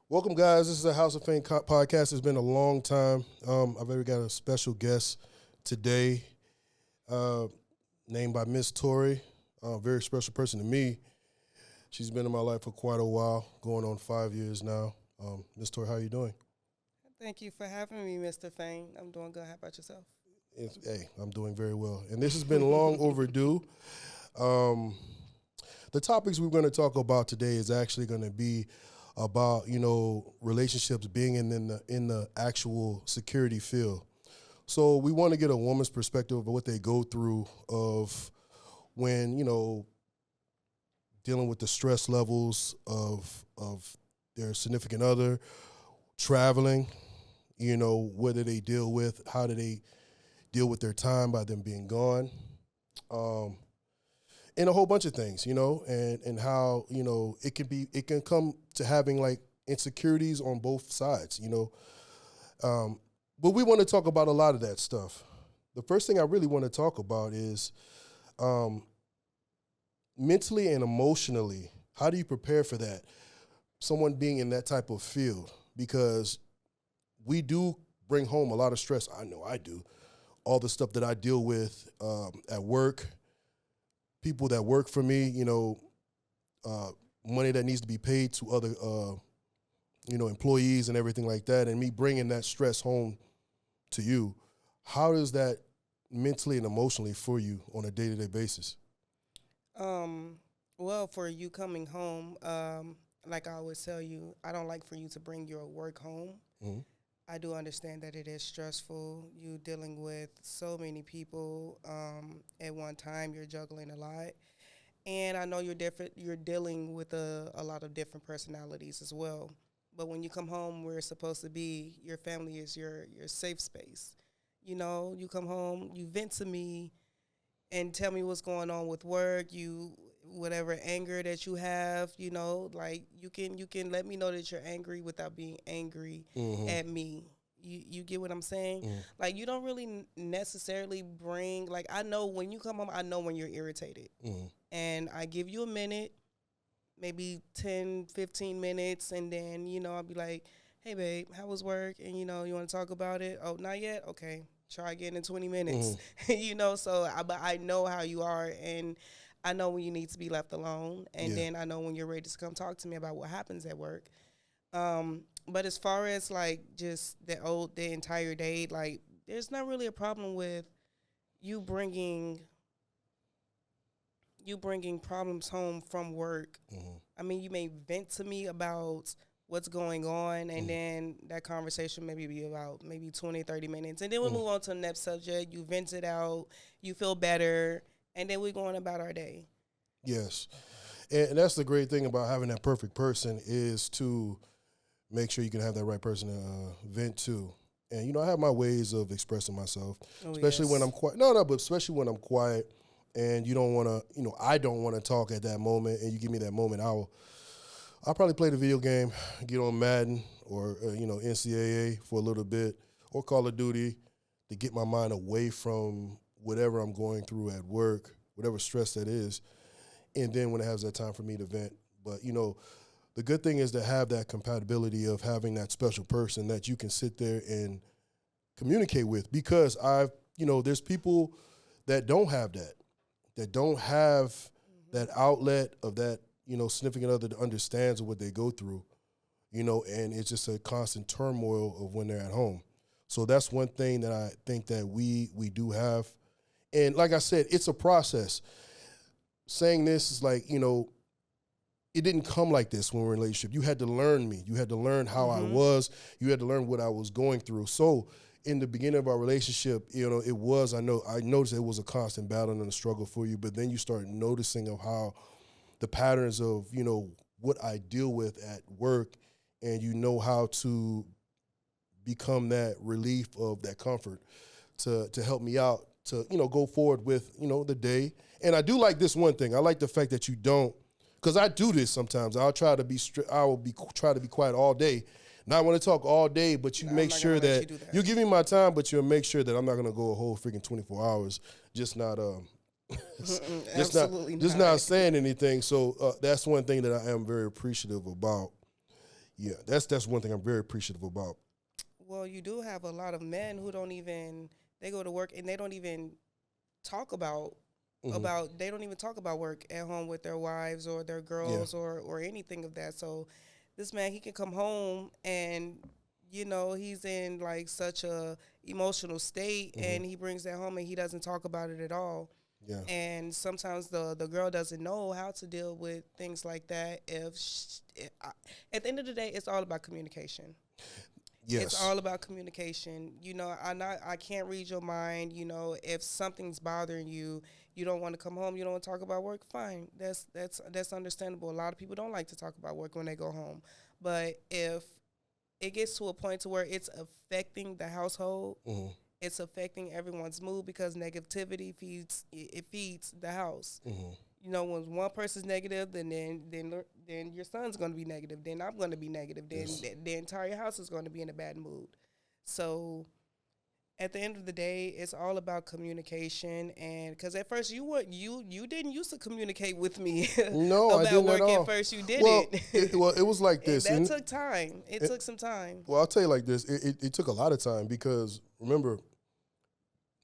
Welcome, guys. This is a House of Fame podcast. It's been a long time. I've already got a special guest today, uh, named by Miss Tori. A very special person to me. She's been in my life for quite a while, going on 5 years now. Miss Tori, how are you doing? Thank you for having me, Mr. Fane. I'm doing good. How about yourself? Hey, I'm doing very well. And this has been long overdue. Um, the topics we're going to talk about today is actually going to be about relationships being in the actual security field. So we want to get a woman's perspective of what they go through of when dealing with the stress levels of their significant other, traveling. What do they deal with? How do they deal with their time by them being gone? And a whole bunch of things, and how, it can come to having like insecurities on both sides, But we want to talk about a lot of that stuff. The first thing I really want to talk about is mentally and emotionally, how do you prepare for that? Someone being in that type of field, because we do bring home a lot of stress. I know I do. All the stuff that I deal with at work, people that work for me, money that needs to be paid to other, employees and everything like that, and me bringing that stress home to you. How does that mentally and emotionally for you on a day-to-day basis? Well, for you coming home, like I always tell you, I don't like for you to bring your work home. Mm-hmm. I do understand that it is stressful. You dealing with so many people at one time. You're juggling a lot, and I know you're different. You're dealing with a lot of different personalities as well. But when you come home, where it's supposed to be, your family is your safe space. You come home, you vent to me, and tell me what's going on with work. You whatever anger that you have, like you can let me know that you're angry without being angry Mm-hmm. at me. You get what I'm saying? Mm-hmm. Like you don't really necessarily bring like I know when you come home, I know when you're irritated. Mm-hmm. And I give you a minute, maybe 10, 15 minutes, and then, I'll be like, "Hey babe, how was work?" And you want to talk about it? Oh, not yet? Okay. Try again in 20 minutes. Mm-hmm. But I know how you are, and I know when you need to be left alone, and Yeah. then I know when you're ready to come talk to me about what happens at work. But as far as like just the entire day, like there's not really a problem with you bringing problems home from work. Mm-hmm. I mean, you may vent to me about what's going on, and Mm-hmm. then that conversation maybe be about maybe 20, 30 minutes. And then we Mm-hmm. move on to the next subject. You vent it out, you feel better, and then we're going about our day. Yes. And that's the great thing about having that perfect person is to make sure you can have that right person to vent to. And, I have my ways of expressing myself, Oh, especially when yes. I'm quiet. No, but especially when I'm quiet and you don't want to, I don't want to talk at that moment and you give me that moment, I'll probably play the video game, get on Madden or, NCAA for a little bit or Call of Duty to get my mind away from whatever I'm going through at work, whatever stress that is. And then when it has that time for me to vent. But, the good thing is to have that compatibility of having that special person that you can sit there and communicate with, because there's people that don't have that don't have that outlet of that, significant other that understands what they go through, and it's just a constant turmoil of when they're at home. So that's one thing that I think that we do have. And like I said, it's a process. Saying this is like, it didn't come like this when we were in a relationship. You had to learn me. You had to learn how I Mm-hmm. was. You had to learn what I was going through. So in the beginning of our relationship, I noticed it was a constant battle and a struggle for you, but then you start noticing of how the patterns of, what I deal with at work and you know how to become that relief of that comfort to help me out to, go forward with, the day. And I do like this one thing. I like the fact that you don't, because I do this sometimes. I'll try to be try to be quiet all day. And I want to talk all day, but you make sure that you give me my time, but you'll make sure that I'm not going to go a whole freaking 24 hours just not not saying anything. So that's one thing that I am very appreciative about. Yeah, that's one thing I'm very appreciative about. Well, you do have a lot of men who they go to work and they don't even talk about they don't even talk about work at home with their wives or their girls or anything of that. So this man, he can come home and he's in like such a emotional state, and he brings that home and he doesn't talk about it at all. Yeah. And sometimes the girl doesn't know how to deal with things like that. At the end of the day, it's all about communication. Yes. It's all about communication. I can't read your mind. If something's bothering you, you don't want to come home, you don't want to talk about work, fine. That's understandable. A lot of people don't like to talk about work when they go home. But if it gets to a point to where it's affecting the household, it's affecting everyone's mood, because negativity feeds the house. When one person's negative, then your son's going to be negative. Then I'm going to be negative. Then the entire house is going to be in a bad mood. So at the end of the day, it's all about communication. And because at first you didn't used to communicate with me no, about I didn't work. at all. At first you didn't. It was like this. That took time. It took some time. Well, I'll tell you like this. It took a lot of time, because remember,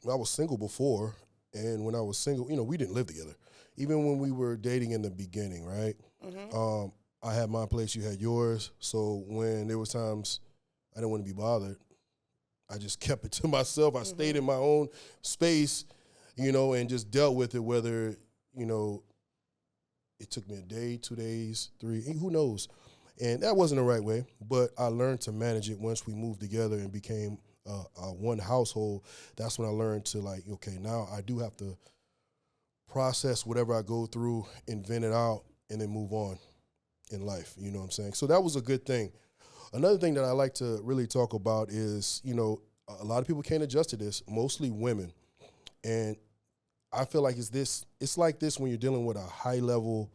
I was single before, and when I was single, we didn't live together. Even when we were dating in the beginning, right? I had my place, you had yours. So when there was times I didn't want to be bothered, I just kept it to myself. I stayed in my own space, and just dealt with it, whether, it took me a day, 2 days, 3, who knows? And that wasn't the right way, but I learned to manage it once we moved together and became one household. That's when I learned to, like, okay, now I do have to process whatever I go through and vent it out and then move on in life. You know what I'm saying? So that was a good thing. Another thing that I like to really talk about is, a lot of people can't adjust to this, mostly women. And I feel like it's like this when you're dealing with a high-level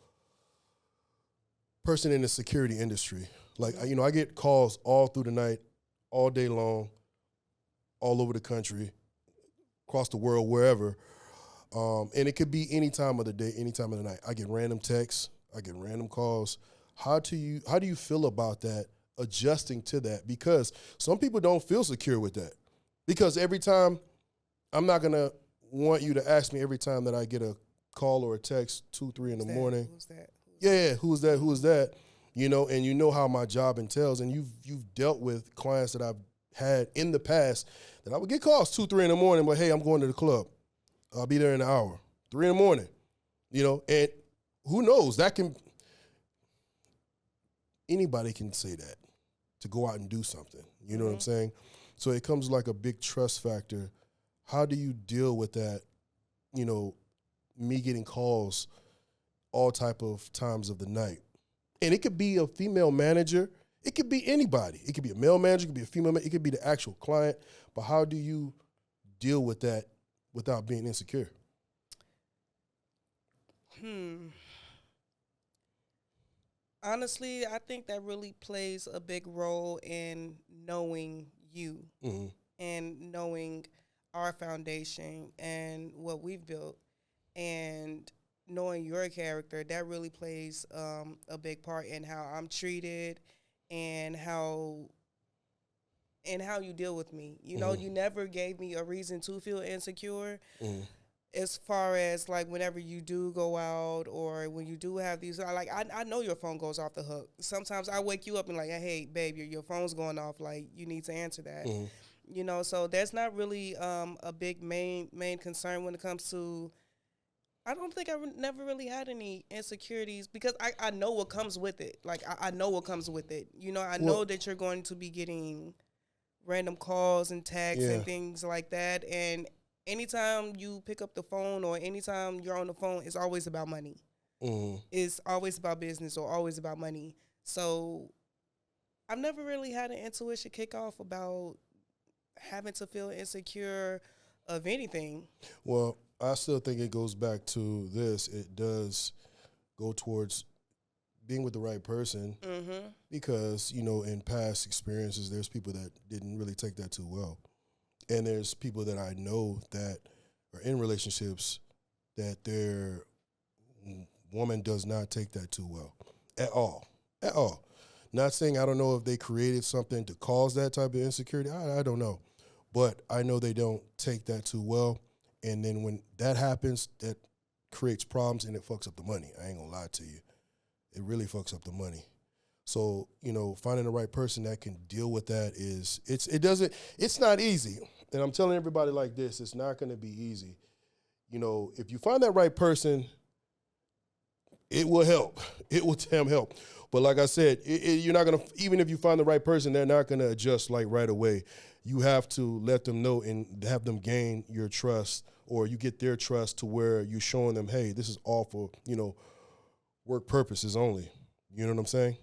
person in the security industry. Like, I get calls all through the night, all day long, all over the country, across the world, wherever. And it could be any time of the day, any time of the night. I get random texts. I get random calls. How do you feel about that, adjusting to that? Because some people don't feel secure with that. Because every time, I'm not going to want you to ask me every time that I get a call or a text 2, 3 in the morning. Who's that? Yeah, who's that? Who is that? And you know how my job entails, and you've dealt with clients that I've had in the past that I would get calls 2, 3 in the morning, but hey, I'm going to the club. I'll be there in an hour, 3 in the morning, and who knows, anybody can say that, to go out and do something, you know what I'm saying? So it comes like a big trust factor. How do you deal with that, me getting calls all type of times of the night? And it could be a female manager. It could be anybody. It could be a male manager. It could be a female manager. It could be the actual client. But how do you deal with that without being insecure? Honestly, I think that really plays a big role in knowing you and knowing our foundation and what we've built, and knowing your character. That really plays a big part in how I'm treated and how you deal with me. You never gave me a reason to feel insecure. As far as like whenever you do go out or when you do have these, I know your phone goes off the hook. Sometimes I wake you up and like, hey, babe, your phone's going off. Like, you need to answer that. So there's not really a big main concern when it comes to. I don't think I never really had any insecurities, because I know what comes with it. Like, I know what comes with it. I know that you're going to be getting random calls and texts and things like that. And anytime you pick up the phone or anytime you're on the phone, it's always about money. It's always about business or always about money. So I've never really had an intuition kick off about having to feel insecure of anything. Well, I still think it goes back to this. It does go towards being with the right person Mm-hmm. because, in past experiences, there's people that didn't really take that too well. And there's people that I know that are in relationships that their woman does not take that too well at all. At all. Not saying I don't know if they created something to cause that type of insecurity. I don't know. But I know they don't take that too well. And then when that happens, that creates problems and it fucks up the money. I ain't gonna lie to you. It really fucks up the money. So, finding the right person that can deal with that it's not easy. And I'm telling everybody like this, it's not gonna be easy. If you find that right person, it will help. It will damn help. But like I said, you're not gonna, even if you find the right person, they're not gonna adjust like right away. You have to let them know and have them gain your trust, or you get their trust to where you're showing them, hey, this is all for, work purposes only. You know what I'm saying?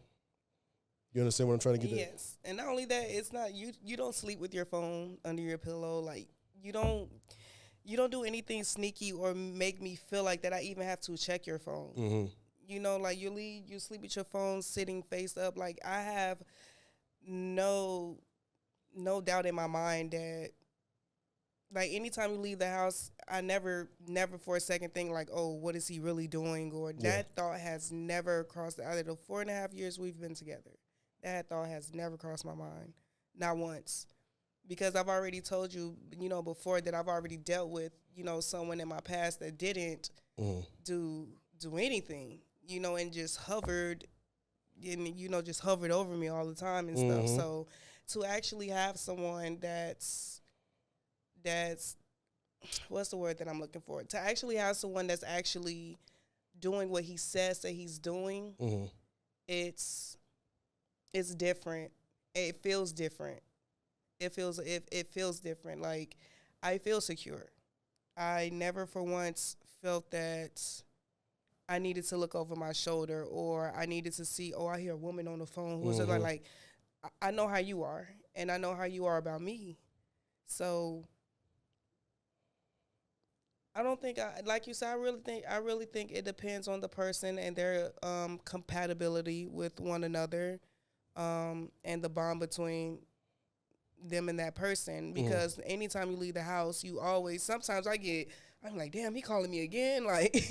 You understand what I'm trying to get at? Yes, and not only that, it's not you. You don't sleep with your phone under your pillow. Like you don't do anything sneaky or make me feel like that I even have to check your phone. Mm-hmm. Like you sleep with your phone sitting face up. Like I have no doubt in my mind that like anytime you leave the house, I never for a second think like, oh, what is he really doing? Or that thought has never crossed out of the 4.5 years we've been together. That thought has never crossed my mind, not once. Because I've already told you, before that I've already dealt with, someone in my past that didn't do anything, and just hovered, and just hovered over me all the time and stuff. So to actually have someone that's what's the word that I'm looking for? To actually have someone that's actually doing what he says that he's doing, it's different. It feels different. It feels different. Like I feel secure. I never for once felt that I needed to look over my shoulder or I needed to see, oh, I hear a woman on the phone who's like I know how you are and I know how you are about me. So I don't think like you said, I really think it depends on the person and their compatibility with one another, and the bond between them and that person. Because anytime you leave the house, sometimes I'm like, damn, he calling me again. Like,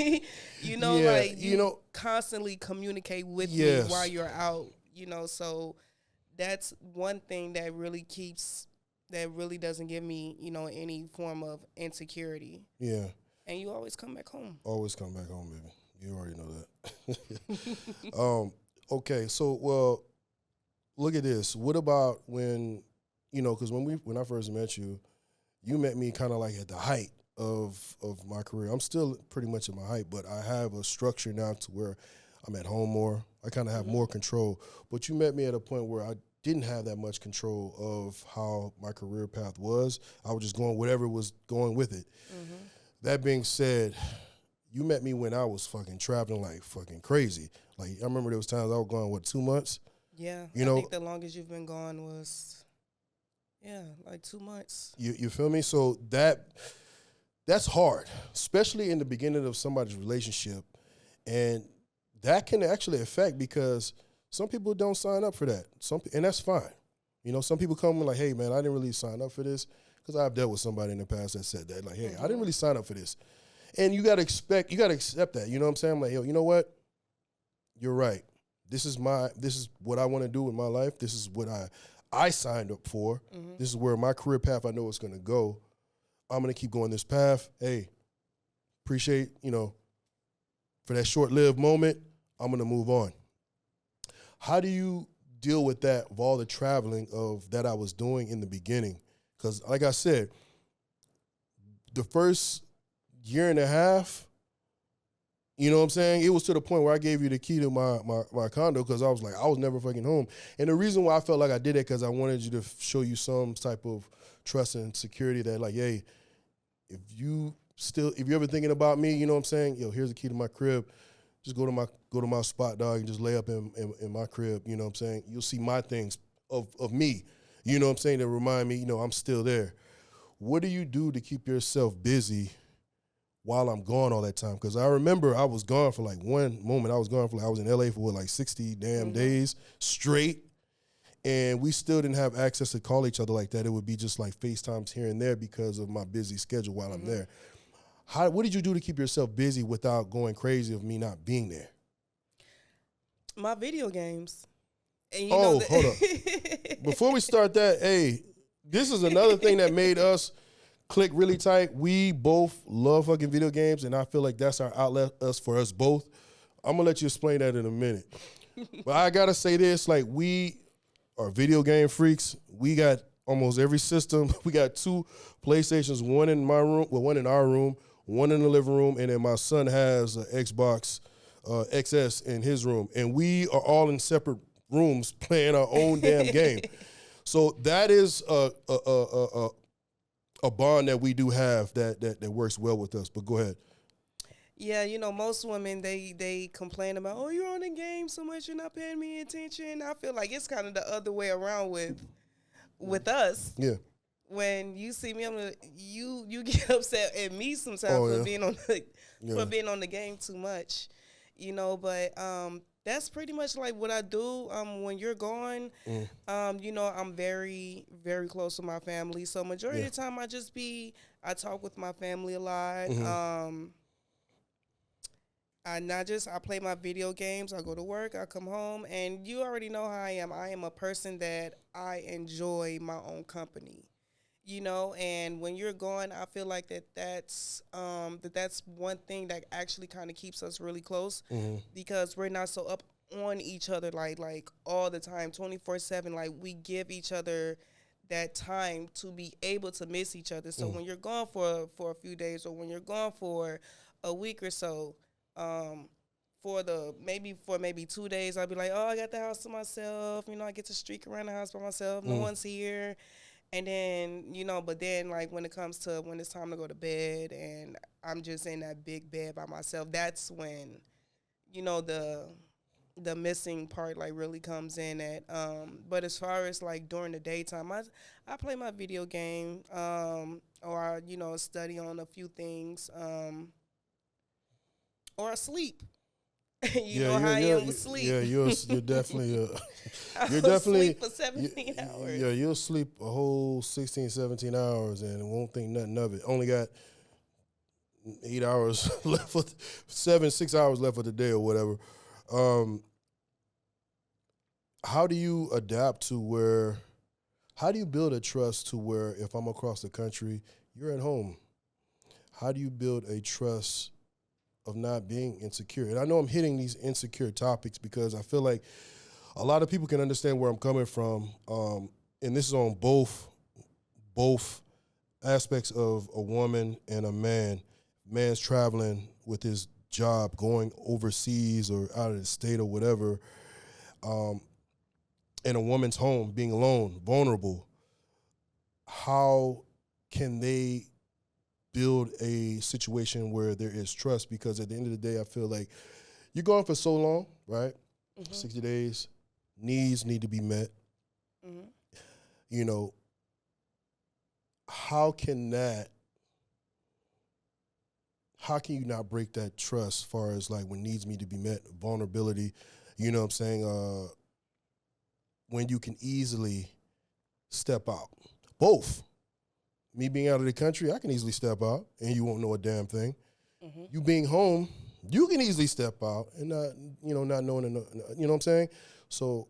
you constantly communicate with me while you're out, so that's one thing that really doesn't give me, any form of insecurity. Yeah. And you always come back home. Always come back home, baby. You already know that. Okay, so, well, look at this. What about when, because when I first met you, you met me kind of like at the height of my career. I'm still pretty much at my height, but I have a structure now to where I'm at home more. I kind of have more control. But you met me at a point where I didn't have that much control of how my career path was. I was just going whatever was going with it. That being said, you met me when I was fucking traveling like fucking crazy. Like I remember there was times I was going, 2 months? Yeah. I think the longest you've been gone was, like 2 months. You feel me? So that's hard, especially in the beginning of somebody's relationship. And that can actually affect because some people don't sign up for that. And that's fine. Some people come and like, hey, man, I didn't really sign up for this because I've dealt with somebody in the past that said that. Like, hey, I didn't really sign up for this. And you got to accept that. You know what I'm saying? I'm like, yo, you know what? You're right. This is what I want to do in my life. This is what I signed up for. This is where my career path I know it's going to go. I'm going to keep going this path. Hey, appreciate, for that short-lived moment, I'm going to move on. How do you deal with that of all the traveling of that I was doing in the beginning? Because like I said, the first year and a half, you know what I'm saying? It was to the point where I gave you the key to my condo because I was like, I was never fucking home. And the reason why I felt like I did it because I wanted you to show you some type of trust and security that like, hey, if you ever thinking about me, you know what I'm saying? Yo, here's the key to my crib. just go to my spot, dog, and just lay up in my crib. You know what I'm saying? You'll see my things of me. You know what I'm saying? That remind me, I'm still there. What do you do to keep yourself busy while I'm gone all that time? Because I remember I was gone for like one moment. I was in LA for like 60 damn days straight. And we still didn't have access to call each other like that. It would be just like FaceTimes here and there because of my busy schedule while I'm there. What did you do to keep yourself busy without going crazy of me not being there? My video games. And hold up. Before we start that, hey, this is another thing that made us click really tight. We both love fucking video games, and I feel like that's our outlet for us both. I'm going to let you explain that in a minute. But I got to say this, like, we are video game freaks. We got almost every system. We got 2 PlayStations, one in my room, one in our room, one in the living room, and then my son has an Xbox XS in his room. And we are all in separate rooms playing our own damn game. So that is a bond that we do have that works well with us. But go ahead. Yeah, most women, they complain about, oh, you're on the game so much, you're not paying me attention. I feel like it's kind of the other way around with us. Yeah. When you see me, you get upset at me sometimes for being on the game too much, But that's pretty much like what I do. When you're gone, I'm very, very close to my family. So majority of the time, I talk with my family a lot. I play my video games. I go to work. I come home, and you already know how I am. I am a person that I enjoy my own company. And when you're gone, I feel like that's one thing that actually kind of keeps us really close because we're not so up on each other like all the time, 24/7. Like, we give each other that time to be able to miss each other. So when you're gone for a few days, or when you're gone for a week or so, for maybe 2 days, I'll be like, oh, I got the house to myself. I get to streak around the house by myself. No one's here. And then, but then, like, when it's time to go to bed and I'm just in that big bed by myself, that's when, the missing part, like, really comes in at. But as far as, like, during the daytime, I play my video game, or I, study on a few things, or I sleep. How I am with sleep. Yeah, you're definitely you're definitely sleep for 17 hours. Yeah, you'll sleep a whole 16, 17 hours and won't think nothing of it. Only got 8 hours left, 6 hours left of the day or whatever. How do you adapt to how do you build a trust to where if I'm across the country, you're at home? How do you build a trust of not being insecure? And I know I'm hitting these insecure topics because I feel like a lot of people can understand where I'm coming from. And this is on both aspects of a woman and a man. Man's traveling with his job, going overseas or out of the state or whatever. And a woman's home, being alone, vulnerable. How can they build a situation where there is trust? Because at the end of the day, I feel like you're gone for so long, right? 60 days, needs need to be met. How can you not break that trust as far as like when needs need to be met, vulnerability, you know what I'm saying? When you can easily step out. Both. Me being out of the country, I can easily step out and you won't know a damn thing. You being home, you can easily step out and not knowing, you know what I'm saying? So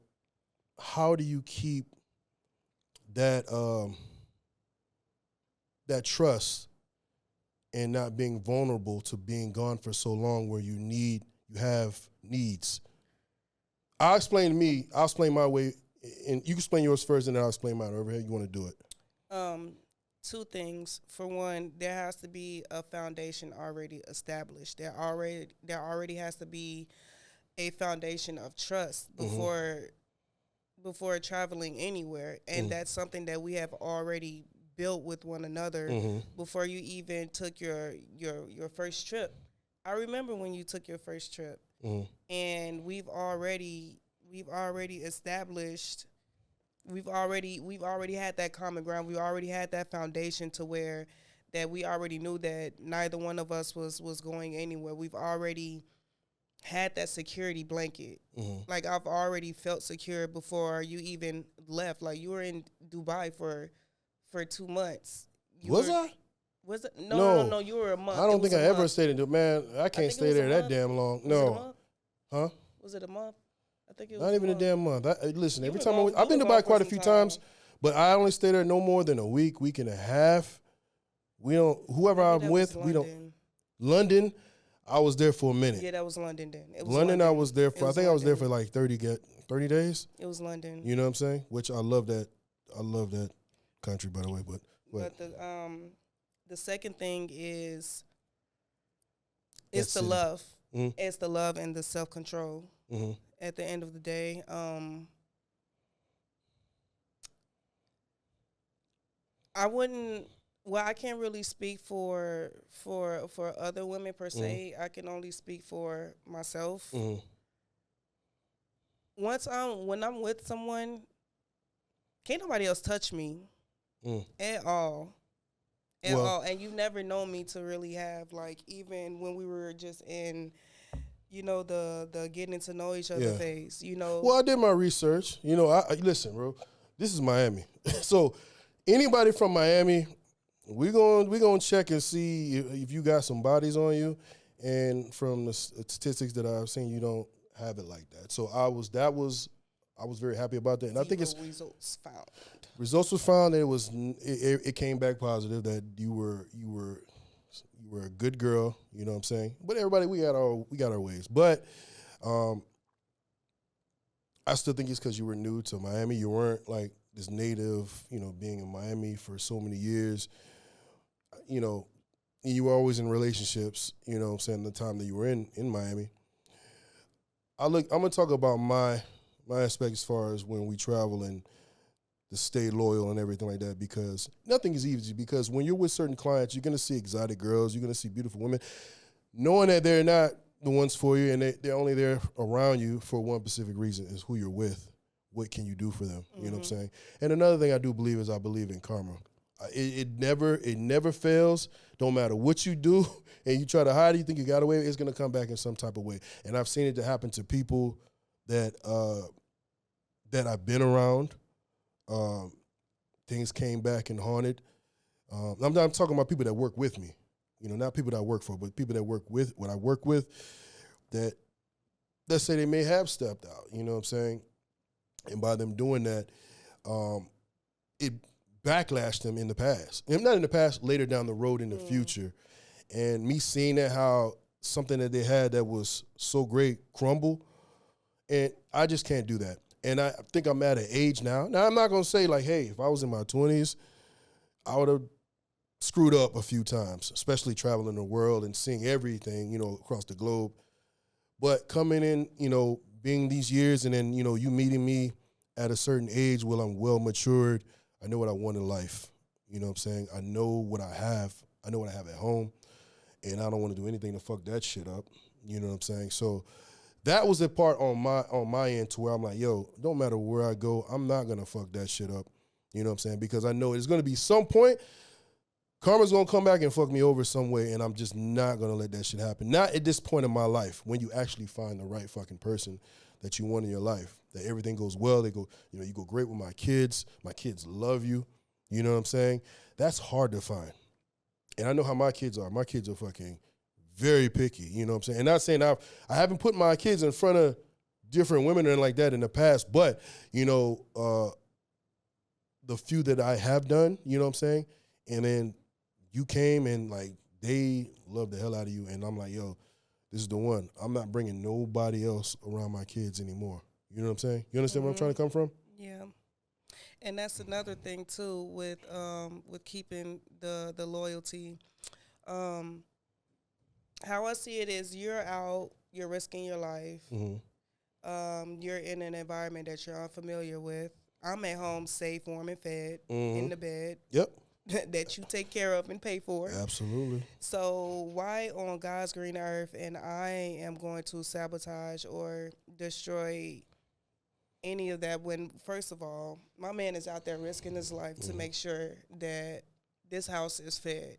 how do you keep that that trust and not being vulnerable to being gone for so long where you have needs? I'll explain my way, and you can explain yours first and then I'll explain mine, however you want to do it. 2 things. For one, there has to be a foundation already established. There already has to be a foundation of trust before traveling anywhere, and that's something that we have already built with one another before you even took your first trip. I remember when you took your first trip. Mhm. and we've already established we've already had that common ground. We already had that foundation to where that we already knew that neither one of us was going anywhere. We've already had that security blanket. Mhm. Like I've already felt secure before you even left. Like you were in Dubai for 2 months. You Was were I? was it No, no, you were a month. I It don't was think a I ever month. stayed in Dubai. Man, I I can't think it stay was a there that month. damn long. Was it a No, month? huh? Was it a month? I think it was Not a even a month. damn month. Listen, You every were time gone. I've You been were to gone Dubai for quite a some few time. times, but I only stay there no more than a week and a half. We don't. Whoever Maybe I'm that was with, we don't. London. London, I was there for a minute. Yeah, that was London. Then it was London, I London. was there It for. I was think I was there for London. like 30 days. It was London. You know what I'm saying? Which I love that. I love that country, by the way. But But the second thing is that it's the city. love. Mm-hmm. It's the love and the self control. Mm-hmm. At the end of the day, I wouldn't. Well, I can't really speak for other women per Mm-hmm. se. I can only speak for myself. Mm-hmm. When I'm with someone, can't nobody else touch me Mm. at all. At Well, all. And you never known me to really have like even when we were just in, the getting to know each other yeah. phase. Well, I did my research. You know, I listen, bro. This is Miami, so anybody from Miami, we gonna check and see if you got some bodies on you, and from the statistics that I've seen, you don't have it like that. So I was very happy about that, and I think it's Zero results found. results was found that it came back positive that you were a good girl. You know what I'm saying? But everybody, we got our ways, but. I still think it's because you were new to Miami. You weren't like this native, being in Miami for so many years. You know, and you were always in relationships, what I'm saying, the time that you were in Miami. I'm gonna talk about my aspect as far as when we travel and to stay loyal and everything like that, because nothing is easy, because when you're with certain clients, you're gonna see exotic girls, you're gonna see beautiful women, knowing that they're not the ones for you, and they're only there around you for one specific reason: is who you're with. What can you do for them? You know what I'm saying? And another thing I do believe is I believe in karma. It never fails. Don't matter what you do, and you try to hide it, you think you got away, it's gonna come back in some type of way. And I've seen it to happen to people that that I've been around. Things came back and haunted. I'm not talking about people that work with me. Not people that I work for, but people that work with, what I work with, that let's say they may have stepped out, you know what I'm saying? And by them doing that, it backlashed them in the past. And not in the past, later down the road in the future. And me seeing that, how something that they had that was so great crumble, and I just can't do that. And I think I'm at an age now. Now, I'm not going to say like, hey, if I was in my 20s, I would have screwed up a few times, especially traveling the world and seeing everything, across the globe. But coming in, being these years, and then, you meeting me at a certain age where I'm well matured, I know what I want in life. You know what I'm saying? I know what I have. I know what I have at home, and I don't want to do anything to fuck that shit up. You know what I'm saying? So that was the part on my end to where I'm like, yo, don't matter where I go, I'm not gonna fuck that shit up. You know what I'm saying? Because I know there's gonna be some point karma's gonna come back and fuck me over some way, and I'm just not gonna let that shit happen. Not at this point in my life, when you actually find the right fucking person that you want in your life, that everything goes well. They go, you go great with my kids. My kids love you. You know what I'm saying? That's hard to find. And I know how my kids are. My kids are fucking very picky. You know what I'm saying? And not saying I haven't put my kids in front of different women and like that in the past, but the few that I have done, you know what I'm saying? And then you came and like they love the hell out of you, and I'm like, yo, this is the one. I'm not bringing nobody else around my kids anymore. You know what I'm saying? You understand where I'm trying to come from? Yeah. And that's another thing too with keeping the loyalty. How I see it is you're out, you're risking your life. You're in an environment that you're unfamiliar with. I'm at home, safe, warm, and fed in the bed. Yep. that you take care of and pay for. Absolutely. So why on God's green earth and I am going to sabotage or destroy any of that when, first of all, my man is out there risking his life to make sure that this house is fed,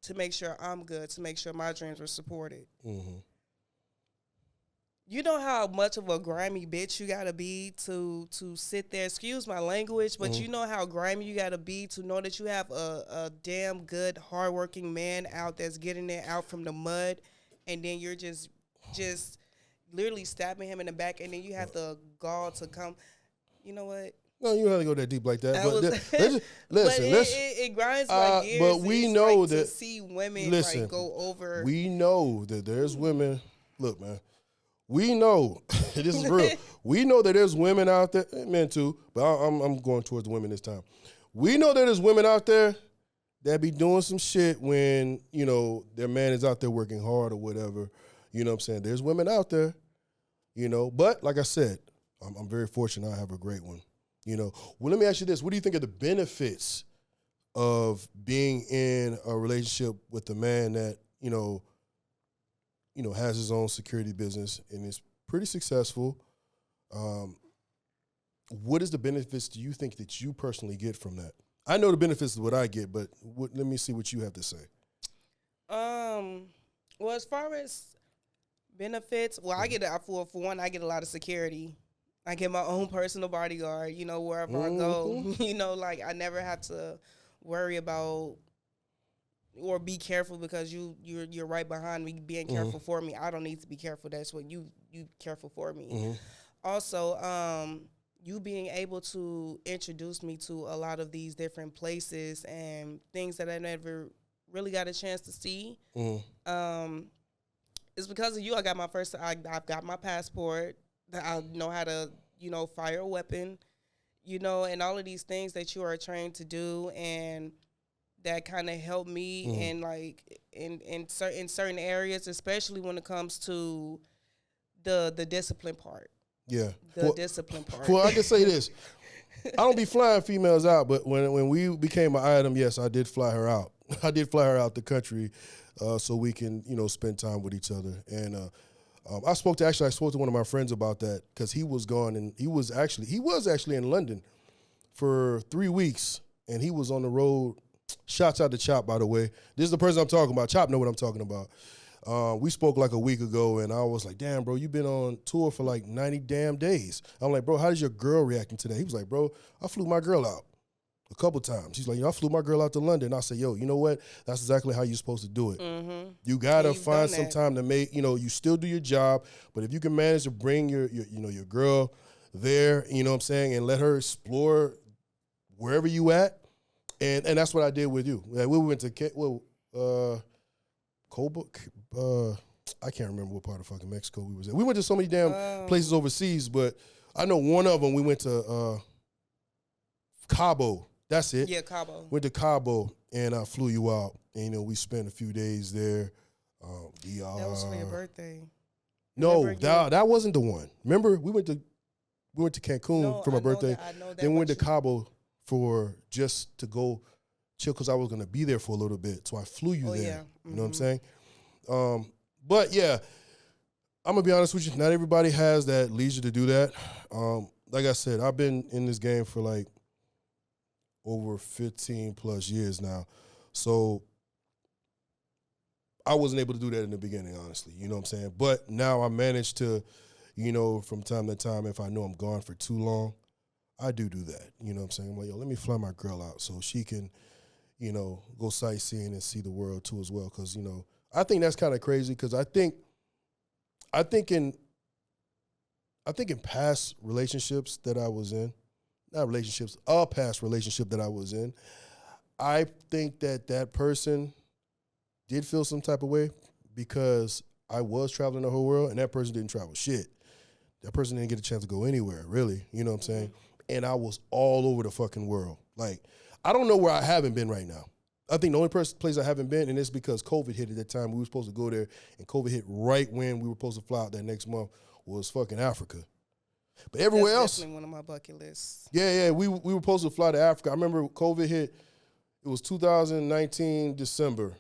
to make sure I'm good, to make sure my dreams are supported. Mm-hmm. You know how much of a grimy bitch you gotta be to sit there, excuse my language, but you know how grimy you gotta be to know that you have a damn good, hardworking man out that's getting it out from the mud, and then you're just literally stabbing him in the back, and then you have the gall to come. You know what? No, you don't have to go that deep like that. But listen, but it grinds my gears. But we it's know like that to see women like go over. We know that there's women. Look, man. We know this is real. We know that there's women out there, men too, but I'm going towards the women this time. We know that there's women out there that be doing some shit when, you know, their man is out there working hard or whatever. You know what I'm saying? There's women out there, you know. But like I said, I'm very fortunate I have a great one. You know. Well, let me ask you this. What do you think of the benefits of being in a relationship with a man that, you know, has his own security business and is pretty successful? What is the benefits do you think that you personally get from that? I know the benefits of what I get, but let me see what you have to say. Well, as far as benefits, well, I get for one, I get a lot of security. I get my own personal bodyguard, you know, wherever I go. You know, like I never have to worry about or be careful because you're right behind me being careful for me. I don't need to be careful. That's what you careful for me. Also, you being able to introduce me to a lot of these different places and things that I never really got a chance to see. It's because of you. I've got my passport. That I know how to, you know, fire a weapon, you know, and all of these things that you are trained to do and that kind of help me in like in certain areas, especially when it comes to the discipline part. Yeah, discipline part. Well, I can say this: I don't be flying females out, but when we became an item, yes, I did fly her out. I did fly her out the country, so we can, you know, spend time with each other. And I spoke to one of my friends about that because he was gone and he was actually in London for 3 weeks and he was on the road. Shouts out to Chop, by the way. This is the person I'm talking about. Chop know what I'm talking about. We spoke like a week ago, and I was like, damn, bro, you've been on tour for like 90 damn days. I'm like, bro, how does your girl reacting to that? He was like, bro, I flew my girl out a couple times. He's like, I flew my girl out to London. I said, yo, you know what? That's exactly how you're supposed to do it. You got to find some time to make, you know, you still do your job, but if you can manage to bring your girl there, you know what I'm saying, and let her explore wherever you at, and that's what I did with you. We went to Coba. I can't remember what part of fucking Mexico we was at. We went to so many damn places overseas, but I know one of them we went to Cabo. That's it. Yeah, Cabo. Went to Cabo and I flew you out. And, you know, we spent a few days there. That was for your birthday. No, that wasn't the one. Remember, we went to Cancun for my birthday. Then we went to Cabo for just to go chill because I was gonna be there for a little bit. So I flew you there. Yeah. You know what I'm saying? But yeah, I'm gonna be honest with you. Not everybody has that leisure to do that. Like I said, I've been in this game for like over 15 plus years now. So I wasn't able to do that in the beginning, honestly. You know what I'm saying? But now I managed to, you know, from time to time, if I know I'm gone for too long, I do that. You know what I'm saying? I'm like, yo, let me fly my girl out so she can, you know, go sightseeing and see the world too as well. Because, you know, I think that's kind of crazy because I think in past relationships that I was in, a past relationship that I was in, I think that person did feel some type of way because I was traveling the whole world and that person didn't travel shit. That person didn't get a chance to go anywhere, really. You know what I'm saying? And I was all over the fucking world. Like, I don't know where I haven't been right now. I think the only place I haven't been, and it's because COVID hit at that time. We were supposed to go there, and COVID hit right when we were supposed to fly out that next month, was fucking Africa. But everywhere else. That's definitely one of my bucket lists. Yeah, we were supposed to fly to Africa. I remember COVID hit. it was 2019 December,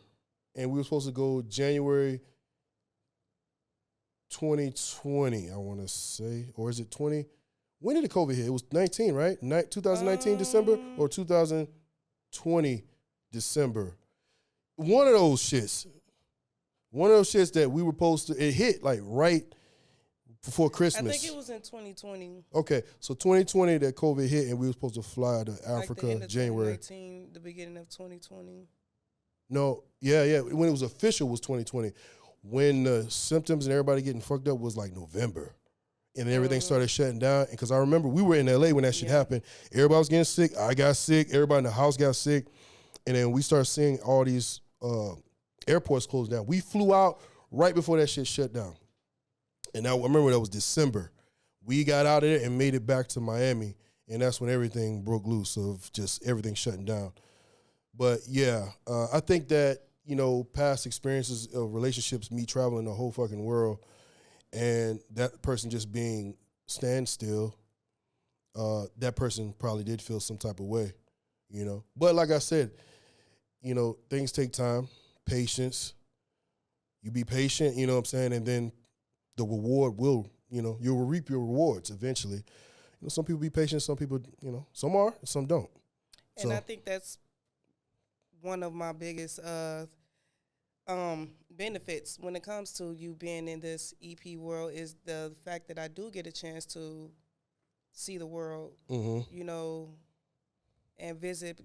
and we were supposed to go January 2020, I want to say, or is it 20? When did the COVID hit? It was 19, right? 2019 December or 2020 December. One of those shits. One of those shits that we were supposed to, it hit like right before Christmas. I think it was in 2020. Okay, so 2020 that COVID hit and we were supposed to fly to Africa like the end of January. 2019, the beginning of 2020. No, yeah. When it was official was 2020. When the symptoms and everybody getting fucked up was like November. And everything started shutting down. Because I remember we were in LA when that shit happened. Everybody was getting sick. I got sick. Everybody in the house got sick. And then we started seeing all these airports closed down. We flew out right before that shit shut down. And now I remember that was December. We got out of there and made it back to Miami. And that's when everything broke loose of just everything shutting down. But yeah, I think that, past experiences of relationships, me traveling the whole fucking world, and that person just being standstill, that person probably did feel some type of way, But like I said, things take time, patience. You be patient, you know what I'm saying? And then the reward will, you'll reap your rewards eventually. Some people be patient, some people, some are, some don't. And I think that's one of my biggest benefits when it comes to you being in this EP world is the fact that I do get a chance to see the world, and visit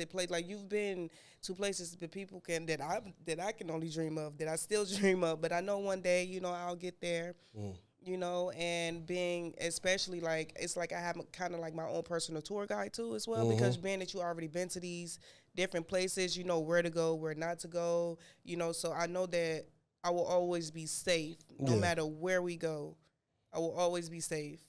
places. Like you've been to places that people that I can only dream of, that I still dream of. But I know one day, I'll get there. And being especially like it's like I have kind of like my own personal tour guide too as well, because being that you already been to these different places, you know where to go, where not to go, so I know that I will always be safe no matter where we go. I will always be safe,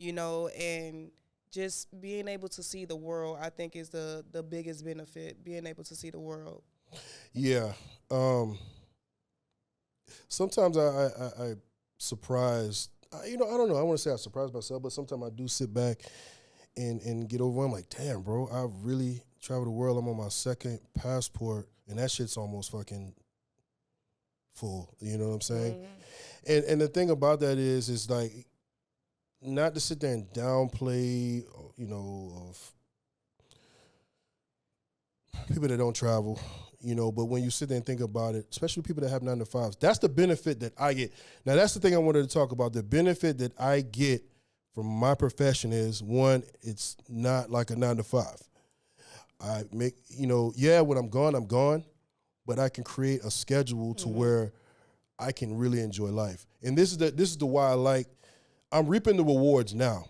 and just being able to see the world, I think is the biggest benefit, being able to see the world. Yeah. Sometimes I surprised, I don't know, I want to say I surprised myself, but sometimes I do sit back and get overwhelmed. Like, damn, bro, I really traveled the world. I'm on my second passport, and that shit's almost fucking full. You know what I'm saying? And the thing about that is like, not to sit there and downplay, of people that don't travel, but when you sit there and think about it, especially people that have 9-to-5s, that's the benefit that I get. Now, that's the thing I wanted to talk about. The benefit that I get from my profession is, one, it's not like a 9-to-5. I make, when I'm gone, but I can create a schedule to where I can really enjoy life. And this is the why I like, I'm reaping the rewards now.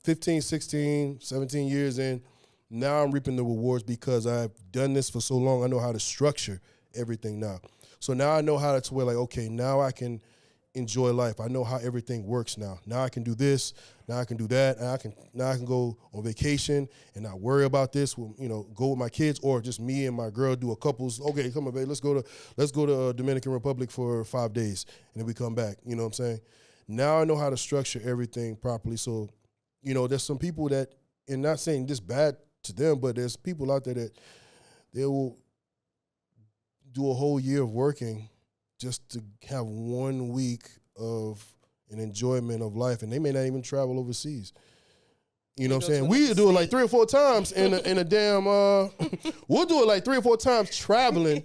15, 16, 17 years in, now I'm reaping the rewards because I've done this for so long. I know how to structure everything now. So now I know how to where like, okay, now I can enjoy life. I know how everything works now. Now I can do this. Now I can do that. And I can go on vacation and not worry about this. Go with my kids, or just me and my girl do a couples. Okay, come on, babe. Let's go to Dominican Republic for 5 days, and then we come back. You know what I'm saying? Now I know how to structure everything properly. So, there's some people that, and not saying this bad to them, but there's people out there that they will do a whole year of working just to have 1 week of an enjoyment of life, and they may not even travel overseas. You know what I'm saying? We do it like 3 or 4 times in a damn. We'll do it like 3 or 4 times traveling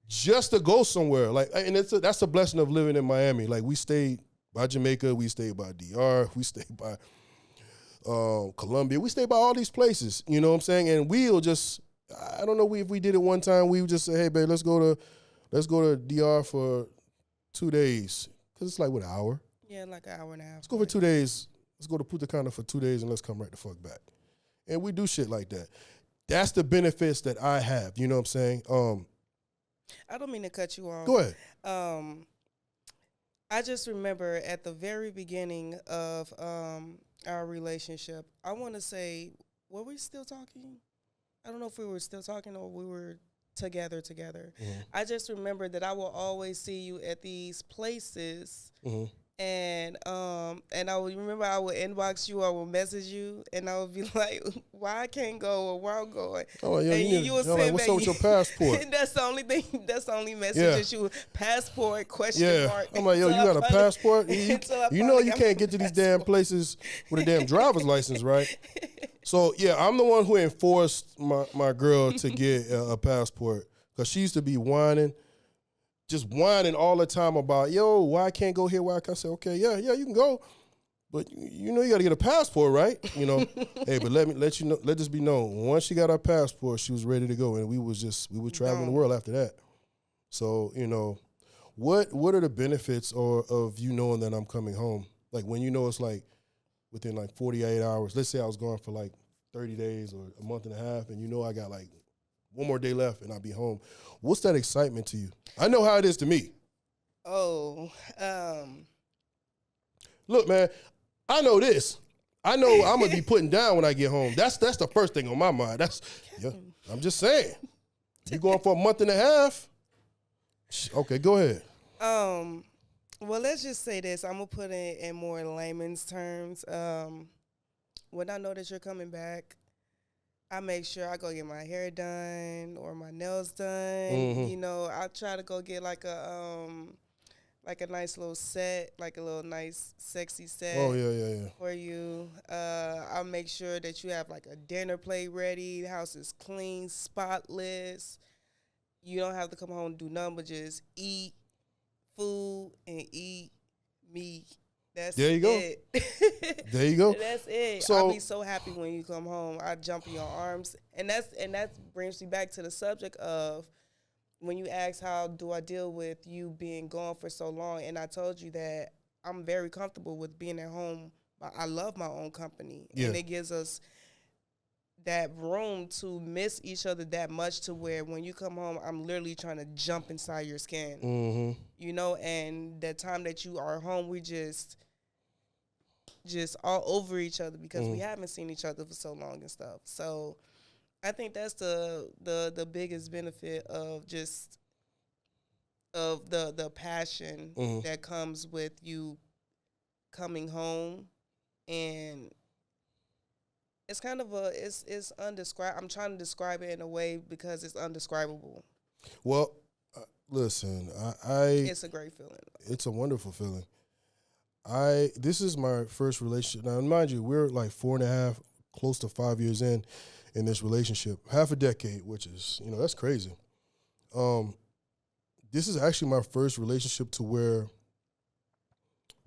just to go somewhere. Like, and that's a blessing of living in Miami. Like, we stayed by Jamaica, we stayed by DR, we stayed by Colombia, we stayed by all these places. You know what I'm saying? And we'll just, I don't know if we did it one time. We would just say, hey, babe, let's go to DR for 2 days. Because it's like, what, an hour? Yeah, like an hour and a half. Let's go for 2 days. Let's go to Punta Cana for 2 days and let's come right the fuck back. And we do shit like that. That's the benefits that I have. You know what I'm saying? I don't mean to cut you off. Go ahead. I just remember at the very beginning of our relationship, I want to say, were we still talking? I don't know if we were still talking or we were together. Mm-hmm. I just remember that I will always see you at these places, Mm-hmm. And I would remember I would inbox you, I would message you, and I would be like, "Why I can't go or where I'm going?" Oh yeah, And you would I'm like, send what's back. up with your passport? That's the only thing. That's the only message Yeah. that you passport question Yeah, mark. I'm like, yo, you got a passport? Until I You know finally you got can't my get to these damn passport. places with a damn driver's license, right? So yeah, I'm the one who enforced my girl to get a passport because she used to be just whining all the time about, yo, why I can't go here? Why I can't? I said, okay, yeah, you can go, but you know you got to get a passport, right? You know, hey, but let you know, let this be known. Once she got her passport, she was ready to go, and we were traveling the world after that. So you know, what are the benefits of you knowing that I'm coming home? Like when you know it's like within like 48 hours. Let's say I was gone for like 30 days or a month and a half, and you know I got like one more day left and I'll be home. What's that excitement to you? I know how it is to me. Oh, Look, man, I know this. I know I'm gonna be putting down when I get home. That's the first thing on my mind. I'm just saying. You going for a month and a half? Okay, go ahead. well, let's just say this. I'm gonna put it in more layman's terms. When I know that you're coming back, I make sure I go get my hair done or my nails done. Mm-hmm. You know, I try to go get like a nice little set, like a little nice sexy set. Oh yeah. For you. I'll make sure that you have like a dinner plate ready. The house is clean, spotless. You don't have to come home and do nothing but just eat food and eat me. That's There you go. it. There you go. That's it. So- I'll be so happy when you come home. I jump in your arms. And that brings me back to the subject of when you ask how do I deal with you being gone for so long, and I told you that I'm very comfortable with being at home. I love my own company. Yeah. And it gives us that room to miss each other that much to where when you come home, I'm literally trying to jump inside your skin. Mm-hmm. You know, and the time that you are home, we just all over each other because we haven't seen each other for so long and stuff. So I think that's the biggest benefit of just of the passion that comes with you coming home. And it's kind of it's undescribable. I'm trying to describe it in a way because it's undescribable. Well, listen, It's a great feeling. it's a wonderful feeling. This is my first relationship. Now, mind you, we're like 4.5, close to 5 years in this relationship, half a decade, which is, that's crazy. This is actually my first relationship to where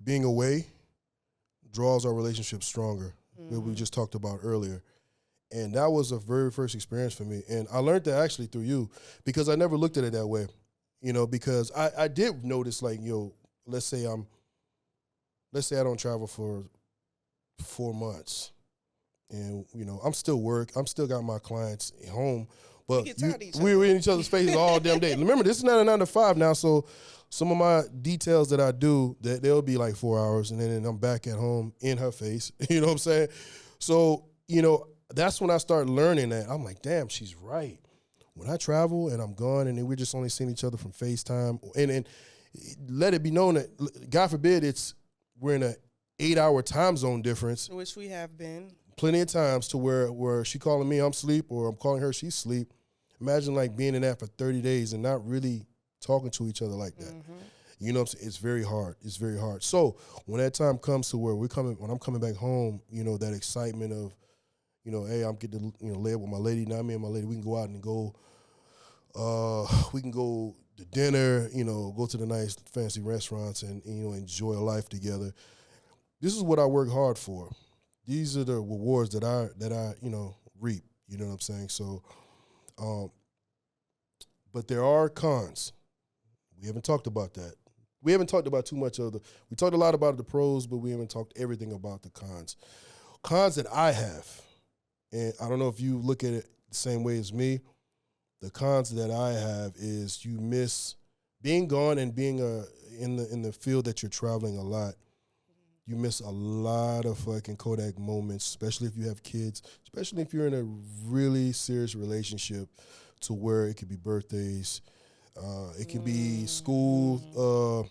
being away draws our relationship stronger, that we just talked about earlier. And that was a very first experience for me. And I learned that actually through you because I never looked at it that way, because I did notice like, let's say I don't travel for 4 months and, I'm still got my clients at home, but we're in each other's faces all damn day. Remember, this is not a 9 to 5 now, so some of my details that I do, that they'll be like 4 hours, and then I'm back at home in her face. You know what I'm saying? So, that's when I started learning that. I'm like, damn, she's right. When I travel and I'm gone and then we're just only seeing each other from FaceTime, and let it be known that, God forbid, we're in a 8-hour time zone difference. Which we have been. Plenty of times to where she calling me, I'm asleep, or I'm calling her, she's asleep. Imagine like being in that for 30 days and not really talking to each other like that. You know what I'm saying? It's very hard. It's very hard. So when that time comes to where when I'm coming back home, that excitement of, hey, I'm getting to, lay up with my lady. Now me and my lady, we can go out and we can go to dinner, go to the nice fancy restaurants and enjoy a life together. This is what I work hard for. These are the rewards that I reap. You know what I'm saying? So, but there are cons. We haven't talked about that. We haven't talked about too much of we talked a lot about the pros, but we haven't talked everything about the cons. Cons that I have, and I don't know if you look at it the same way as me, the cons that I have is you miss being gone and being in the field that you're traveling a lot. You miss a lot of fucking Kodak moments, especially if you have kids, especially if you're in a really serious relationship to where it could be birthdays, it can be school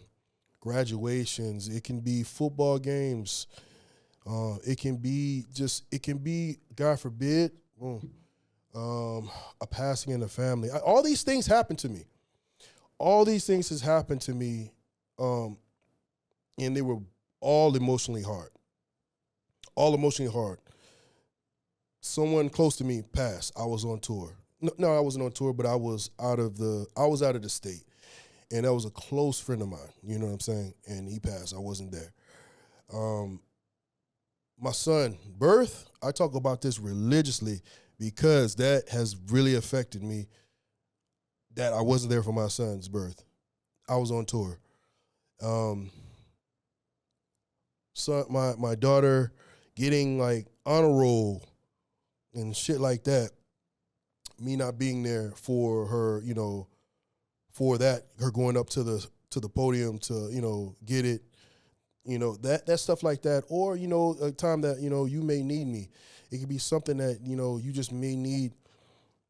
graduations. It can be football games. It can be God forbid, a passing in the family. All these things happen to me. All these things has happened to me, and they were all emotionally hard. All emotionally hard. Someone close to me passed. I was on tour. No, I wasn't on tour, but I was out of the state, and that was a close friend of mine. You know what I'm saying? And he passed. I wasn't there. My son, birth. I talk about this religiously because that has really affected me. That I wasn't there for my son's birth. I was on tour. So my daughter getting like honor roll and shit like that. Me not being there for her, for that, her going up to the podium to, get it, that stuff like that. Or, a time that, you may need me. It could be something that, you just may need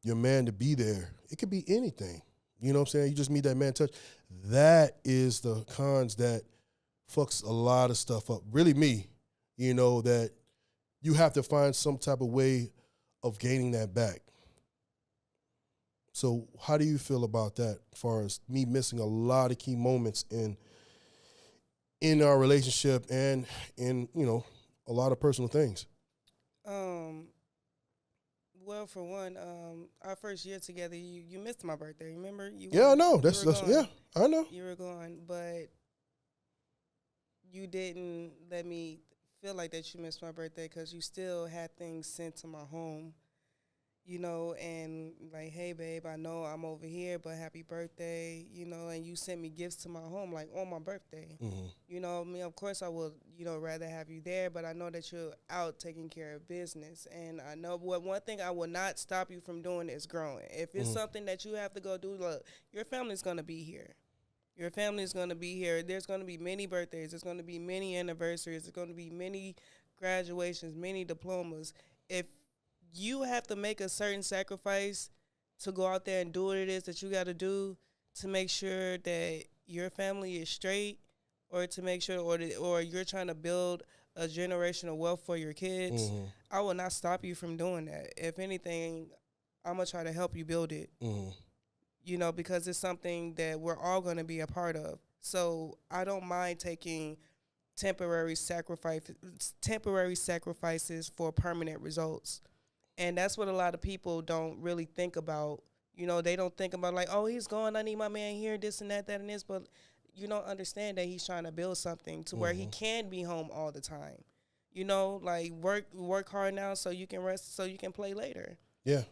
your man to be there. It could be anything. You know what I'm saying? You just need that man touch. That is the cons that fucks a lot of stuff up. Really me, that you have to find some type of way of gaining that back. So how do you feel about that as far as me missing a lot of key moments in our relationship and in, a lot of personal things? Well, for one, our first year together, you missed my birthday. Remember? I know. That's yeah, I know. You were gone, but you didn't let me feel like that you missed my birthday because you still had things sent to my home, and like, hey, babe, I know I'm over here, but happy birthday, and you sent me gifts to my home, like, on my birthday. Mm-hmm. Of course I would, rather have you there, but I know that you're out taking care of business. And I know one thing I will not stop you from doing is growing. If it's something that you have to go do, look, your family's going to be here. Your family is going to be here. There's going to be many birthdays. There's going to be many anniversaries. There's going to be many graduations, many diplomas. If you have to make a certain sacrifice to go out there and do what it is that you got to do to make sure that your family is straight, or to make sure, or you're trying to build a generational wealth for your kids, I will not stop you from doing that. If anything, I'm going to try to help you build it. Because it's something that we're all going to be a part of. So I don't mind taking temporary sacrifices for permanent results. And that's what a lot of people don't really think about. They don't think about like, oh, he's gone, I need my man here, this and that, that and this. But you don't understand that he's trying to build something to where he can be home all the time. Like work hard now so you can rest, so you can play later. Yeah.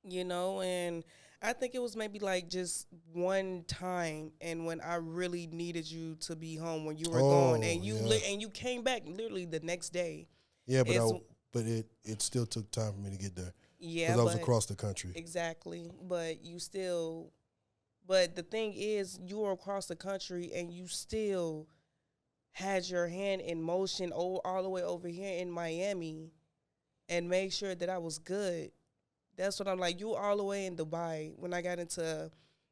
And I think it was maybe like just one time, and when I really needed you to be home when you were gone, and you came back literally the next day. Yeah, but it still took time for me to get there. Yeah, because I was across the country. Exactly, but the thing is, you were across the country, and you still had your hand in motion all the way over here in Miami, and made sure that I was good. That's what I'm like. You were all the way in Dubai when I got into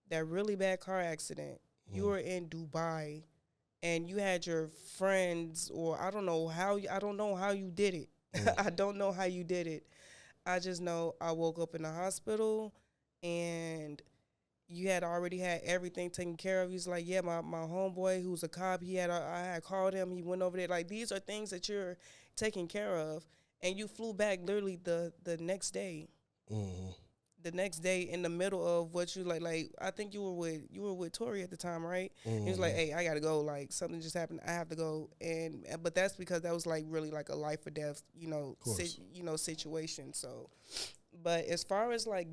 that really bad car accident. You were in Dubai, and you had your friends, or I don't know how you did it. I don't know how you did it. I just know I woke up in the hospital, and you had already had everything taken care of. He's like, yeah, my homeboy who's a cop, I had called him. He went over there. Like, these are things that you're taking care of, and you flew back literally the next day. The next day, in the middle of what you like I think you were with Tori at the time, right? He was like, hey, I gotta go, like something just happened, I have to go. But that's because that was like really like a life or death situation. So, but as far as like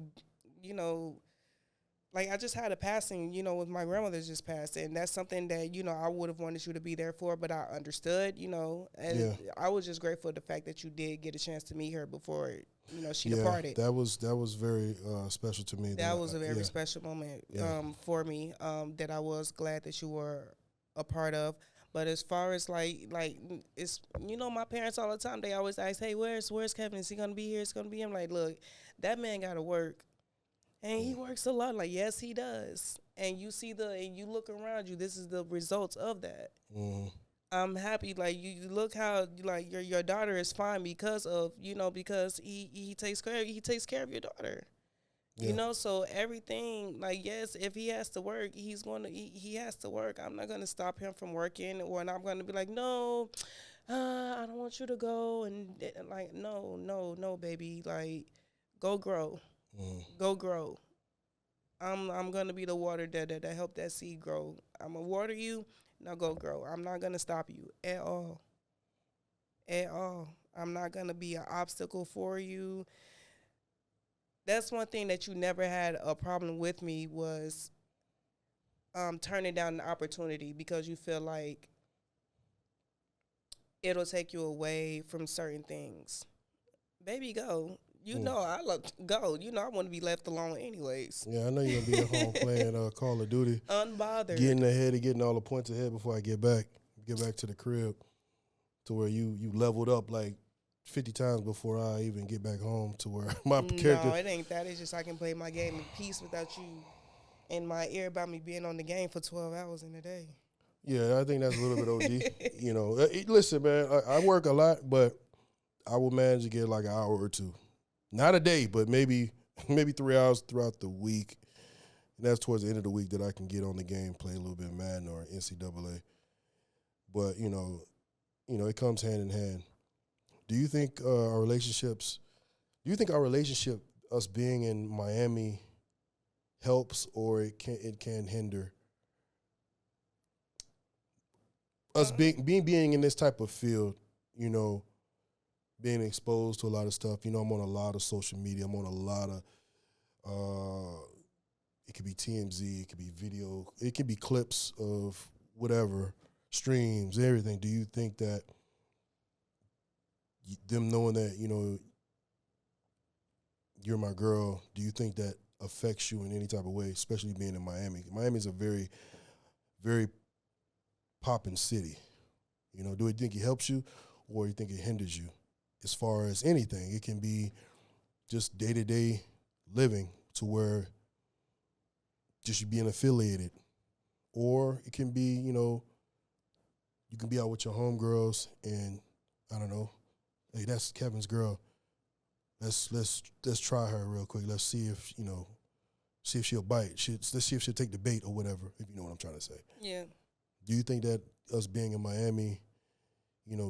like I just had a passing, with my grandmother just passed, and that's something that, I would have wanted you to be there for, but I understood, and I was just grateful for the fact that you did get a chance to meet her before, she departed. That was very special to me. That was a very special moment for me, that I was glad that you were a part of. But as far as like it's, my parents all the time, they always ask, hey, where's Kevin? Is he gonna be here? It's gonna be him. Like, look, that man gotta work. And he works a lot. Like, yes, he does. and you see and you look around you, this is the results of that. Mm-hmm. I'm happy. Like you look how like your daughter is fine because of because he takes care of your daughter. Yeah. So everything, like, yes, if he has to work, he has to work. I'm not gonna stop him from working, or I'm gonna be like, no, I don't want you to go, and like, no, no, no, baby, like, go grow, Mm-hmm. go grow. I'm gonna be the water that help that seed grow. I'm gonna water you, now go grow. I'm not gonna stop you at all, at all. I'm not gonna be an obstacle for you. That's one thing that you never had a problem with me was turning down the opportunity because you feel like it'll take you away from certain things. Baby, go. I love go. I want to be left alone anyways. Yeah, I know you're gonna be at home playing Call of Duty, Unbothered. getting ahead and getting all the points ahead before I get back to the crib, to where you leveled up like 50 times before I even get back home, to where my character. No, it ain't that. It's just I can play my game in peace without you in my ear about me being on the game for 12 hours in a day. Yeah, I think that's a little bit OD. Listen, man, I work a lot, but I will manage to get like an hour or two. Not a day, but maybe 3 hours throughout the week. And that's towards the end of the week that I can get on the game, play a little bit of Madden or NCAA. But, it comes hand in hand. Do you think our relationship, us being in Miami, helps, or it can hinder us being in this type of field? Being exposed to a lot of stuff. I'm on a lot of social media. I'm on a lot of. It could be TMZ. It could be video. It could be clips of whatever, streams, everything. Do you think that them knowing that you're my girl, do you think that affects you in any type of way, especially being in Miami? Miami is a very, very popping city. Do you think it helps you, or do you think it hinders you? As far as anything, it can be just day-to-day living, to where just you being affiliated, or it can be, you can be out with your homegirls and, I don't know, hey, that's Kevin's girl. Let's try her real quick. Let's see if she'll bite. Let's see if she'll take the bait or whatever, if you know what I'm trying to say. Yeah. Do you think that us being in Miami,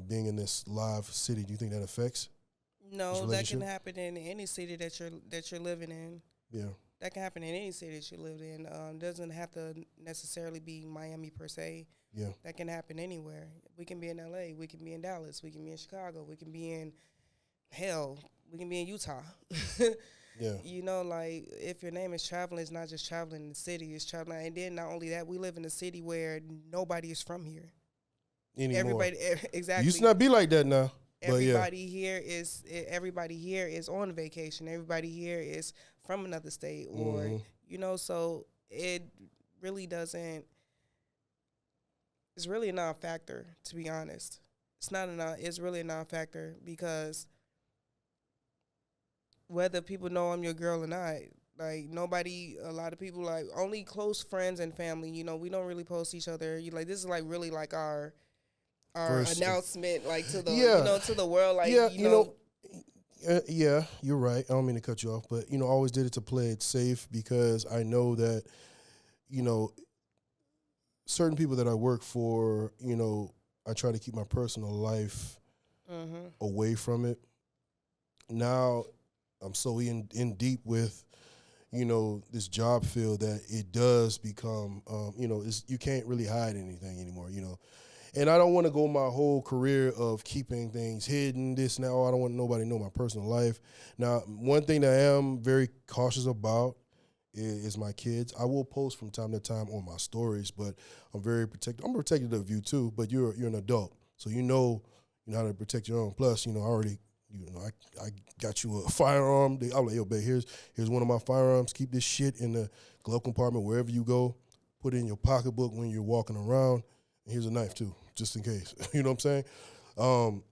being in this live city, do you think that affects? No, that can happen in any city that you're living in. Yeah. That can happen in any city that you live in. Doesn't have to necessarily be Miami per se. Yeah. That can happen anywhere. We can be in LA. We can be in Dallas. We can be in Chicago. We can be in we can be in Utah. Yeah. Like, if your name is traveling, it's not just traveling in the city. It's traveling. And then not only that, we live in a city where nobody is from here. Anymore. Everybody, exactly. It used to not be like that now. Everybody here is on vacation. Everybody here is from another state, or so it really doesn't. It's really a non-factor, to be honest. It's really a non-factor, because whether people know I'm your girl or not, like, a lot of people, like, only close friends and family, we don't really post each other. This is like really like our announcement, like, to the to the world, like, yeah, you're right. I don't mean to cut you off, but I always did it to play it safe, because I know that certain people that I work for, I try to keep my personal life away from it. Now I'm so in deep with this job field that it does become you can't really hide anything anymore. And I don't want to go my whole career of keeping things hidden, this and that. I don't want nobody to know my personal life. Now, one thing that I am very cautious about is my kids. I will post from time to time on my stories, but I'm very protective. I'm protective of you too, but you're an adult, so you know how to protect your own. Plus, I already, I got you a firearm. I'm like, yo, babe, here's one of my firearms. Keep this shit in the glove compartment wherever you go. Put it in your pocketbook when you're walking around. Here's a knife too, just in case. You know what I'm saying?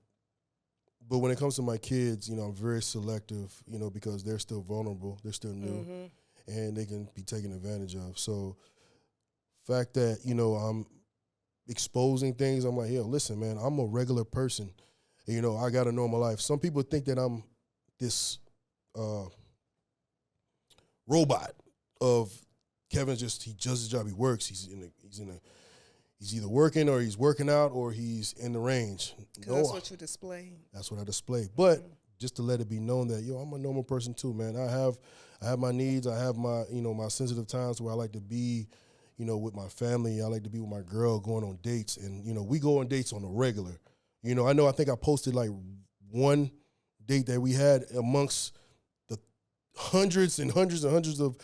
But when it comes to my kids, I'm very selective, because they're still vulnerable, they're still new, and they can be taken advantage of. So fact that, I'm exposing things. I'm like, yo, listen, man, I'm a regular person. I got a normal life. Some people think that I'm this robot of Kevin's he does his job, he works, he's either working or he's working out or he's in the range. No, that's what you display. That's what I display. But just to let it be known that, I'm a normal person too, man. I have my needs. I have my, my sensitive times where I like to be, with my family. I like to be with my girl, going on dates. And, we go on dates on a regular. I think I posted like one date that we had amongst the hundreds and hundreds and hundreds of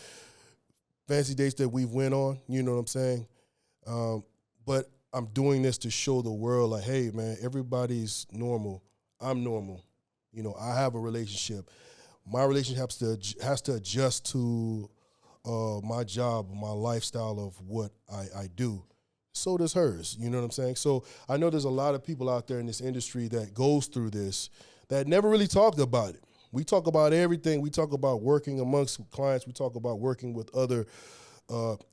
fancy dates that we've went on. You know what I'm saying? But I'm doing this to show the world, like, hey, man, everybody's normal. I'm normal. I have a relationship. My relationship has to adjust to my job, my lifestyle of what I do. So does hers. You know what I'm saying? So I know there's a lot of people out there in this industry that goes through this that never really talked about it. We talk about everything. We talk about working amongst clients. We talk about working with other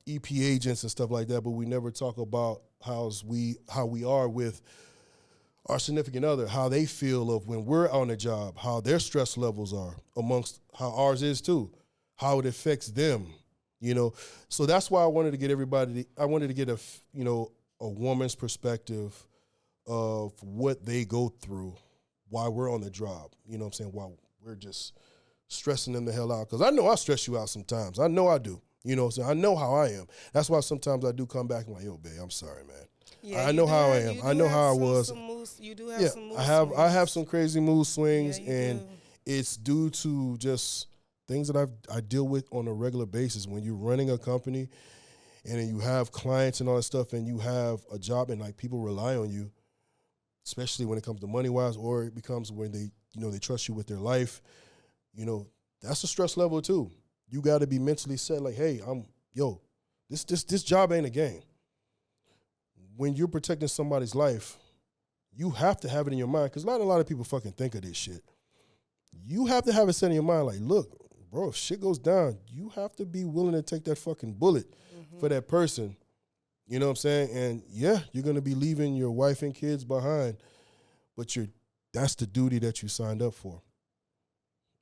EP agents and stuff like that, but we never talk about how we are with our significant other, how they feel of when we're on the job, how their stress levels are amongst how ours is too, how it affects them, So that's why I wanted to get a woman's perspective of what they go through while we're on the job, you know what I'm saying, while we're just stressing them the hell out. Because I know I stress you out sometimes. I know I do. So I know how I am. That's why sometimes I do come back and like, yo, babe, I'm sorry, man. Yeah, I know how I am. I know how I was. You do have some mood swings. I have some crazy mood swings, and do. it's due to just things that I deal with on a regular basis. When you're running a company, and then you have clients and all that stuff, and you have a job, and like people rely on you, especially when it comes to money wise, or it becomes when they trust you with their life. That's a stress level too. You got to be mentally set. Like, hey, this job ain't a game. When you're protecting somebody's life, you have to have it in your mind, because not a lot of people fucking think of this shit. You have to have it set in your mind, like, look, bro, if shit goes down, you have to be willing to take that fucking bullet for that person. You know what I'm saying? And yeah, you're going to be leaving your wife and kids behind, but that's the duty that you signed up for.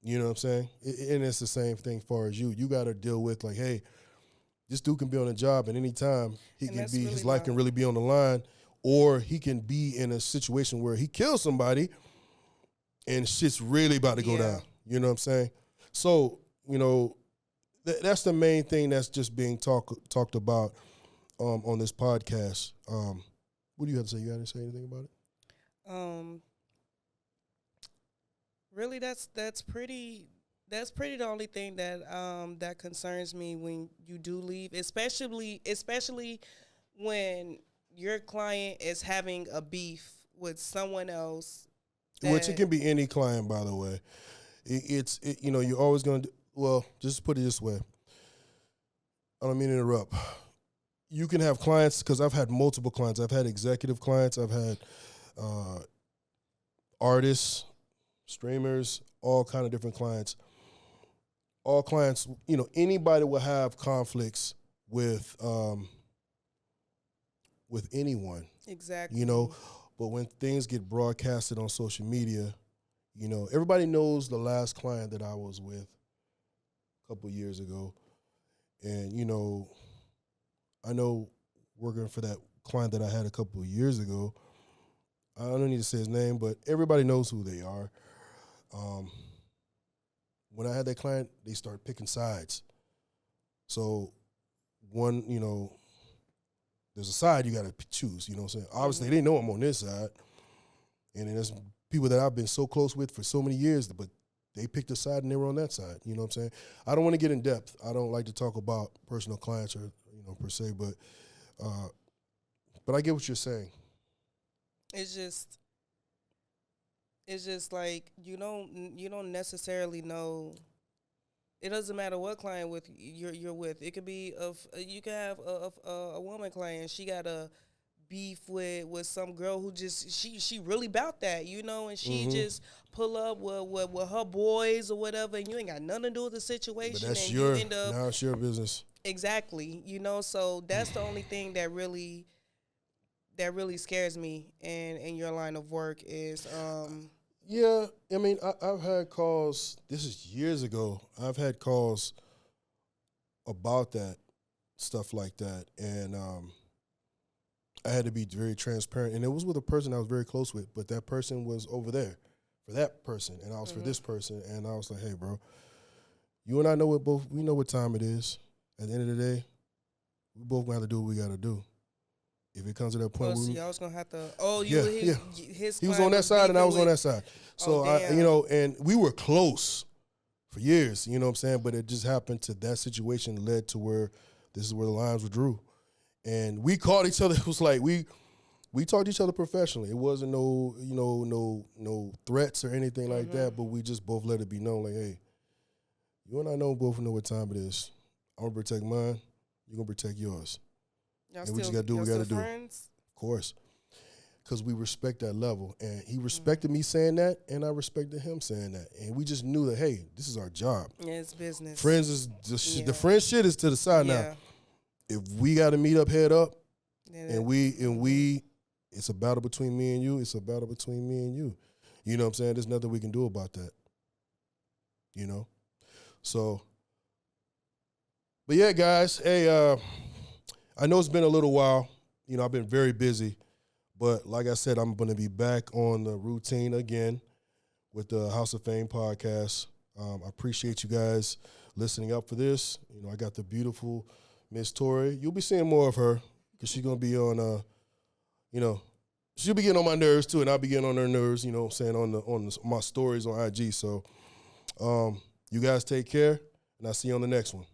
You know what I'm saying? And it's the same thing as far as you. You got to deal with, like, hey, this dude can be on a job at any time. His life can really be on the line, or he can be in a situation where he kills somebody and shit's really about to go down. You know what I'm saying? So, that's the main thing that's just being talked about on this podcast. What do you have to say? You got to say anything about it? Really, that's pretty the only thing that that concerns me when you do leave, especially when your client is having a beef with someone else. Which it can be any client, by the way. You're always going to, well, just put it this way. I don't mean to interrupt. You can have clients, because I've had multiple clients. I've had executive clients. I've had artists, streamers, all kind of different clients. All clients, anybody will have conflicts with anyone. Exactly. But when things get broadcasted on social media, everybody knows the last client that I was with a couple of years ago. And, I know working for that client that I had a couple of years ago, I don't need to say his name, but everybody knows who they are. When I had that client, they started picking sides. So one, there's a side you got to choose, you know what I'm saying? Obviously, they know I'm on this side. And then there's people that I've been so close with for so many years, but they picked a side and they were on that side, you know what I'm saying? I don't want to get in depth. I don't like to talk about personal clients or, per se, but I get what you're saying. It's just like you don't necessarily know. It doesn't matter what client you're with. It could be you could have a woman client. She got a beef with some girl who just she really about that, you know, and she just pull up with her boys or whatever, and you ain't got nothing to do with the But situation, that's and your you end up now it's your business. exactly, you know. So that's the only thing that really scares me in your line of work is Yeah, I mean, I've had calls. This is years ago. I've had calls about that stuff like that, and I had to be very transparent. And it was with a person I was very close with, but that person was over there for that person, and I was for this person, and I was like, "Hey, bro, you and I know we know what time it is. At the end of the day, we both gonna have to do what we gotta do. If it comes to that point, oh, so where y'all was gonna have to. Oh, you yeah, were yeah. his. He was client on that side and I was beefing on that with- side. Oh, So I, damn. you know, and we were close for years, you know what I'm saying? But it just happened to that situation led to where this is where the lines were drew. And we called each other. It was like we talked to each other professionally. It wasn't no, you know, no threats or anything like that, but we just both let it be known, like, hey, you and I both know what time it is. I'm gonna protect mine, you're gonna protect yours. Y'all And we just still- gotta do what we y'all gotta still do. friends? Of course. Because we respect that level. And he respected me saying that, and I respected him saying that. And we just knew that, hey, this is our job. Yeah, it's business. Friends is just Yeah. the friend shit is to the side Yeah. now. If we got to meet up, head up, Then and it's a battle between me and you. It's a battle between me and you. You know what I'm saying? There's nothing we can do about that. You know? So, but yeah, guys, hey, I know it's been a little while. You know, I've been very busy. But like I said, I'm going to be back on the routine again with the House of Fame podcast. I appreciate you guys listening up for this. You know, I got the beautiful Miss Tori. You'll be seeing more of her because she's going to be on, you know, she'll be getting on my nerves too, and I'll be getting on her nerves, you know what I'm saying, on my stories on IG. So you guys take care, and I'll see you on the next one.